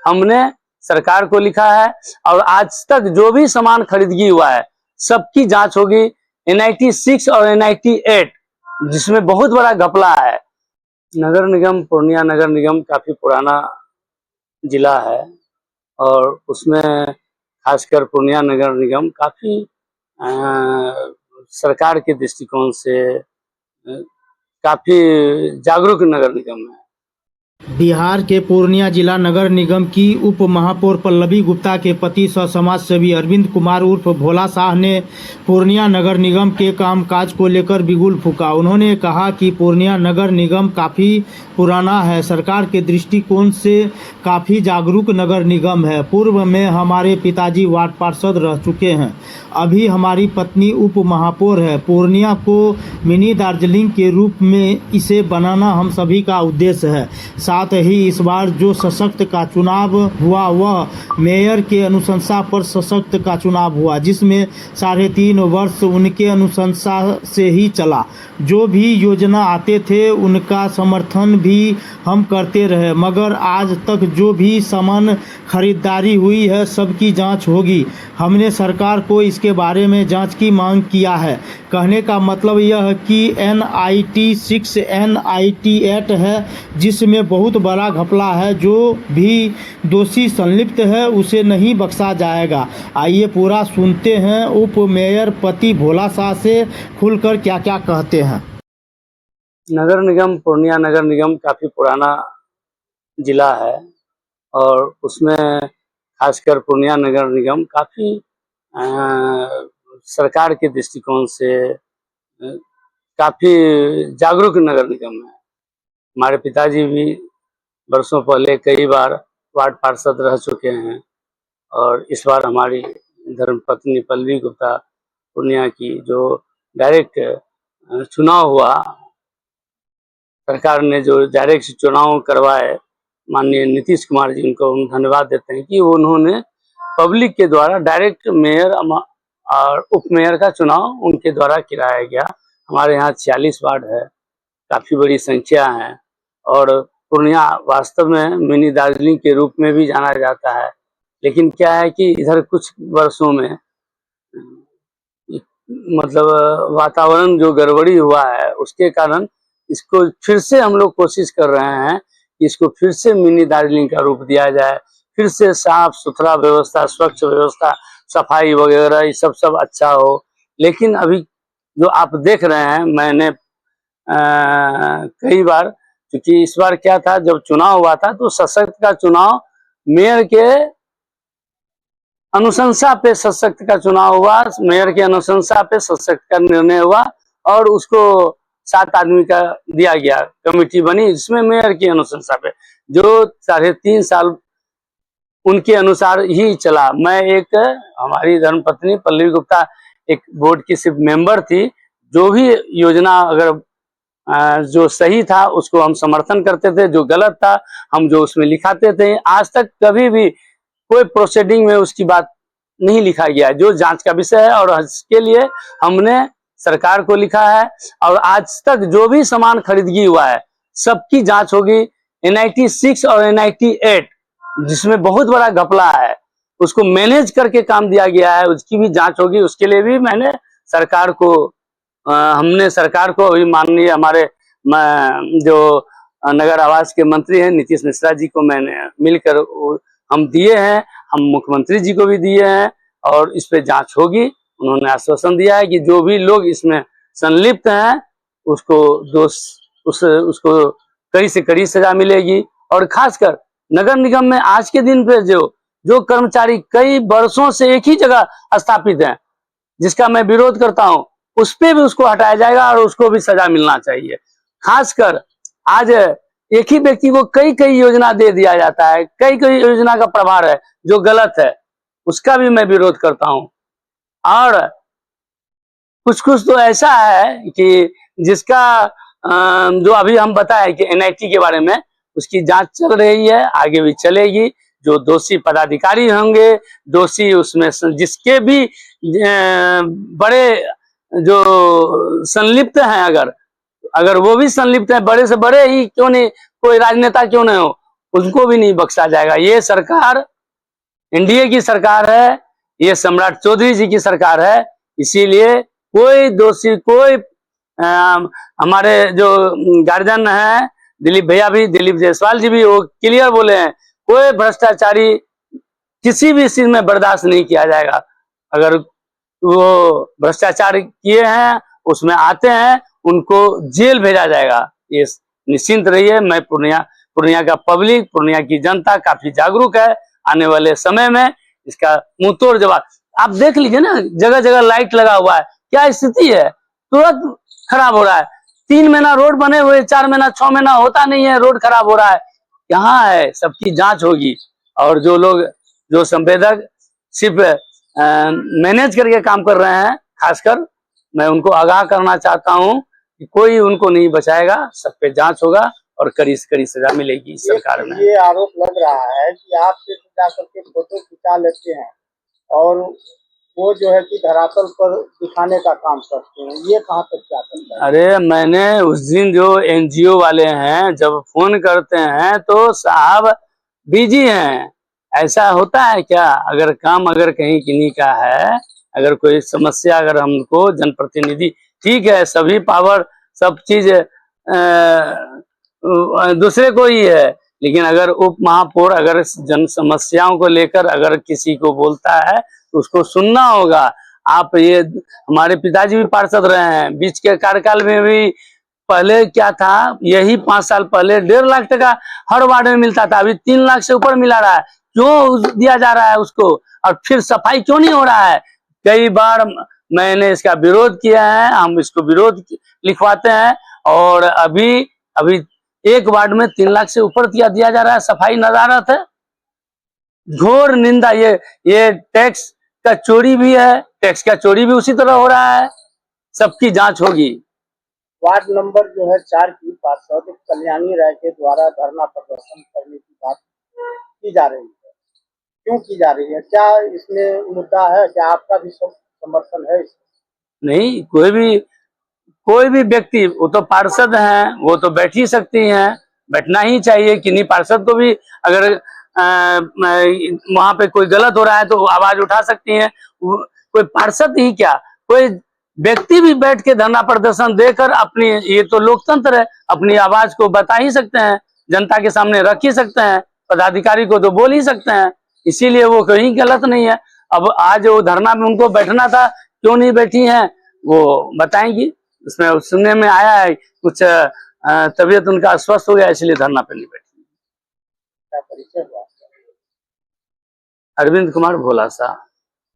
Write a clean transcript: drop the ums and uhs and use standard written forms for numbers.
हमने सरकार को लिखा है और आज तक जो भी सामान खरीदगी हुआ है सबकी जांच होगी। NIT 6 और NIT 8 जिसमें बहुत बड़ा घपला है। नगर निगम पूर्णिया नगर निगम काफी पुराना जिला है और उसमें खासकर पूर्णिया नगर निगम काफी सरकार के दृष्टिकोण से काफी जागरूक नगर निगम है। बिहार के पूर्णिया जिला नगर निगम की उप महापौर पल्लवी गुप्ता के पति सह समाज सेवी अरविंद कुमार उर्फ भोला शाह ने पूर्णिया नगर निगम के कामकाज को लेकर बिगुल फूंका। उन्होंने कहा कि पूर्णिया नगर निगम काफ़ी पुराना है, सरकार के दृष्टिकोण से काफ़ी जागरूक नगर निगम है। पूर्व में हमारे पिताजी वार्ड पार्षद रह चुके हैं, अभी हमारी पत्नी उप महापौर है। पूर्णिया को मिनी दार्जिलिंग के रूप में इसे बनाना हम सभी का उद्देश्य है। साथ ही इस बार जो सशक्त का चुनाव हुआ वह मेयर के अनुशंसा पर सशक्त का चुनाव हुआ, जिसमें 3.5 वर्ष उनके अनुशंसा से ही चला। जो भी योजना आते थे उनका समर्थन भी हम करते रहे, मगर आज तक जो भी सामान खरीदारी हुई है सबकी जांच होगी। हमने सरकार को इसके बारे में जांच की मांग किया है। कहने का मतलब यह है कि NIT 6 NIT 8 है जिसमें बहुत बड़ा घपला है। जो भी दोषी संलिप्त है उसे नहीं बख्शा जाएगा। आइए पूरा सुनते हैं उप मेयर पति भोला शाह से खुलकर क्या क्या कहते हैं। नगर निगम पूर्णिया नगर निगम काफी पुराना जिला है और उसमें खासकर पूर्णिया नगर निगम काफी सरकार के दृष्टिकोण से काफी जागरूक नगर निगम है। हमारे पिताजी भी वर्षों पहले कई बार वार्ड पार्षद रह चुके हैं और इस बार हमारी धर्मपत्नी पल्लवी गुप्ता पूर्णिया की जो डायरेक्ट चुनाव हुआ, सरकार ने जो डायरेक्ट चुनाव करवाए, माननीय नीतीश कुमार जी, उनको हम धन्यवाद देते हैं कि उन्होंने पब्लिक के द्वारा डायरेक्ट मेयर और उप मेयर का चुनाव उनके द्वारा कराया गया। हमारे यहाँ 46 वार्ड है, काफ़ी बड़ी संख्या है और पूर्णिया वास्तव में मिनी दार्जिलिंग के रूप में भी जाना जाता है। लेकिन क्या है कि इधर कुछ वर्षों में मतलब वातावरण जो गड़बड़ी हुआ है उसके कारण इसको फिर से हम लोग कोशिश कर रहे हैं कि इसको फिर से मिनी दार्जिलिंग का रूप दिया जाए, फिर से साफ सुथरा व्यवस्था, स्वच्छ व्यवस्था, सफाई वगैरह ये सब अच्छा हो। लेकिन अभी जो आप देख रहे हैं, मैंने कई बार, क्योंकि इस बार क्या था, जब चुनाव हुआ था तो सशक्त का चुनाव मेयर के अनुशंसा पे सशक्त का चुनाव हुआ, मेयर के अनुशंसा पे सशक्त का निर्णय हुआ और उसको 7 आदमी का दिया गया, कमेटी बनी जिसमें मेयर की अनुशंसा पे जो 3.5 साल उनके अनुसार ही चला। मैं एक, हमारी धर्मपत्नी पल्लवी गुप्ता एक बोर्ड की सिर्फ मेंबर थी। जो भी योजना अगर जो सही था उसको हम समर्थन करते थे, जो गलत था हम जो उसमें लिखाते थे। आज तक कभी भी कोई प्रोसीडिंग में उसकी बात नहीं लिखा गया, जो जांच का विषय है और इसके लिए हमने सरकार को लिखा है और आज तक जो भी सामान खरीदगी हुआ है सबकी जांच होगी। NIT 6 और NIT 8 जिसमें बहुत बड़ा घपला है उसको मैनेज करके काम दिया गया है, उसकी भी जांच होगी। उसके लिए भी मैंने सरकार को हमने सरकार को अभी माननीय हमारे जो नगर आवास के मंत्री हैं नीतीश मिश्रा जी को मैंने मिलकर हम दिए हैं, हम मुख्यमंत्री जी को भी दिए हैं और इस पे जांच होगी। उन्होंने आश्वासन दिया है कि जो भी लोग इसमें संलिप्त हैं उसको कड़ी से कड़ी सजा मिलेगी। और खासकर नगर निगम में आज के दिन पे जो कर्मचारी कई वर्षों से एक ही जगह स्थापित हैं, जिसका मैं विरोध करता हूं, उस पे भी उसको हटाया जाएगा और उसको भी सजा मिलना चाहिए। खासकर आज एक ही व्यक्ति को कई योजना दे दिया जाता है, कई योजना का प्रभार है जो गलत है, उसका भी मैं विरोध करता हूं। और कुछ तो ऐसा है कि जिसका जो अभी हम बताए कि NIT के बारे में, उसकी जांच चल रही है, आगे भी चलेगी। जो दोषी पदाधिकारी होंगे, दोषी उसमें जिसके भी बड़े जो संलिप्त हैं, अगर वो भी संलिप्त है, बड़े से बड़े ही क्यों नहीं, कोई राजनेता क्यों नहीं हो, उनको भी नहीं बख्शा जाएगा। ये सरकार एनडीए की सरकार है, ये सम्राट चौधरी जी की सरकार है। इसीलिए कोई दोषी, कोई हमारे जो गार्जियन है दिलीप भैया भी, दिलीप जायसवाल जी भी, वो क्लियर बोले हैं, कोई भ्रष्टाचारी किसी भी चीज में बर्दाश्त नहीं किया जाएगा। अगर वो भ्रष्टाचार किए हैं, उसमें आते हैं, उनको जेल भेजा जाएगा। ये निश्चिंत रहिए। मैं पूर्णिया का पब्लिक, पूर्णिया की जनता काफी जागरूक है। आने वाले समय में इसका मुंह तोड़ जवाब आप देख लीजिए ना, जगह जगह लाइट लगा हुआ है, क्या स्थिति है, तुरंत खराब हो रहा है। 3 महीना रोड बने हुए, 4 महीना 6 महीना होता नहीं है, रोड खराब हो रहा है। यहाँ है, सबकी जांच होगी। और जो लोग, जो संवेदक सिर्फ मैनेज करके काम कर रहे हैं, खासकर मैं उनको आगाह करना चाहता हूं कि कोई उनको नहीं बचाएगा, सब पे जांच होगा और कड़ी से कड़ी सजा मिलेगी इस सरकार में। ये आरोप लग रहा है कि आप सिर्फ जाकर के फोटो खिंचा लेते हैं और वो जो है कि धरातल पर दिखाने का काम करते हैं, ये कहाँ तक क्या करता है? अरे मैंने उस दिन जो एनजीओ वाले हैं जब फोन करते हैं तो साहब बिजी हैं, ऐसा होता है क्या? अगर काम अगर कहीं किन्हीं का है, अगर कोई समस्या, अगर हमको जनप्रतिनिधि, ठीक है सभी पावर सब चीज दूसरे को ही है, लेकिन अगर उप महापौर अगर जन समस्याओं को लेकर अगर किसी को बोलता है तो उसको सुनना होगा। आप ये, हमारे पिताजी भी पार्षद रहे हैं, बीच के कार्यकाल में भी पहले क्या था, यही 5 साल पहले 1.5 लाख टका हर वार्ड में मिलता था, अभी 3 लाख से ऊपर मिला रहा है। क्यों दिया जा रहा है उसको? और फिर सफाई क्यों नहीं हो रहा है? कई बार मैंने इसका विरोध किया है, हम इसको विरोध लिखवाते हैं, और अभी एक वार्ड में 3 लाख से ऊपर दिया जा रहा है, सफाई नदारत है, घोर निंदा। ये टैक्स का चोरी भी है, टैक्स का चोरी भी उसी तरह हो रहा है। सबकी जांच होगी। वार्ड नंबर जो है 4 की पार्षद कल्याणी राय के द्वारा धरना प्रदर्शन करने की बात की जा रही है, क्यों की जा रही है? क्या इसमें मुद्दा है? क्या आपका भी समर्थन है इसमें? नहीं, कोई भी व्यक्ति, वो तो पार्षद हैं, वो तो बैठ ही सकती हैं, बैठना ही चाहिए। किन्हीं पार्षद को भी अगर वहां पे कोई गलत हो रहा है तो आवाज उठा सकती हैं। कोई पार्षद ही क्या, कोई व्यक्ति भी बैठ के धरना प्रदर्शन देकर अपनी, ये तो लोकतंत्र है, अपनी आवाज को बता ही सकते हैं, जनता के सामने रख ही सकते हैं, पदाधिकारी को तो बोल ही सकते हैं। इसीलिए वो कहीं गलत नहीं है। अब आज वो धरना में उनको बैठना था, क्यों नहीं बैठी हैं वो बताएंगी। उसमें सुनने में आया है कुछ तबीयत उनका अस्वस्थ हो गया, इसलिए धरना पे नहीं बैठी। क्या परिचय हुआ? अरविंद कुमार भोला सा।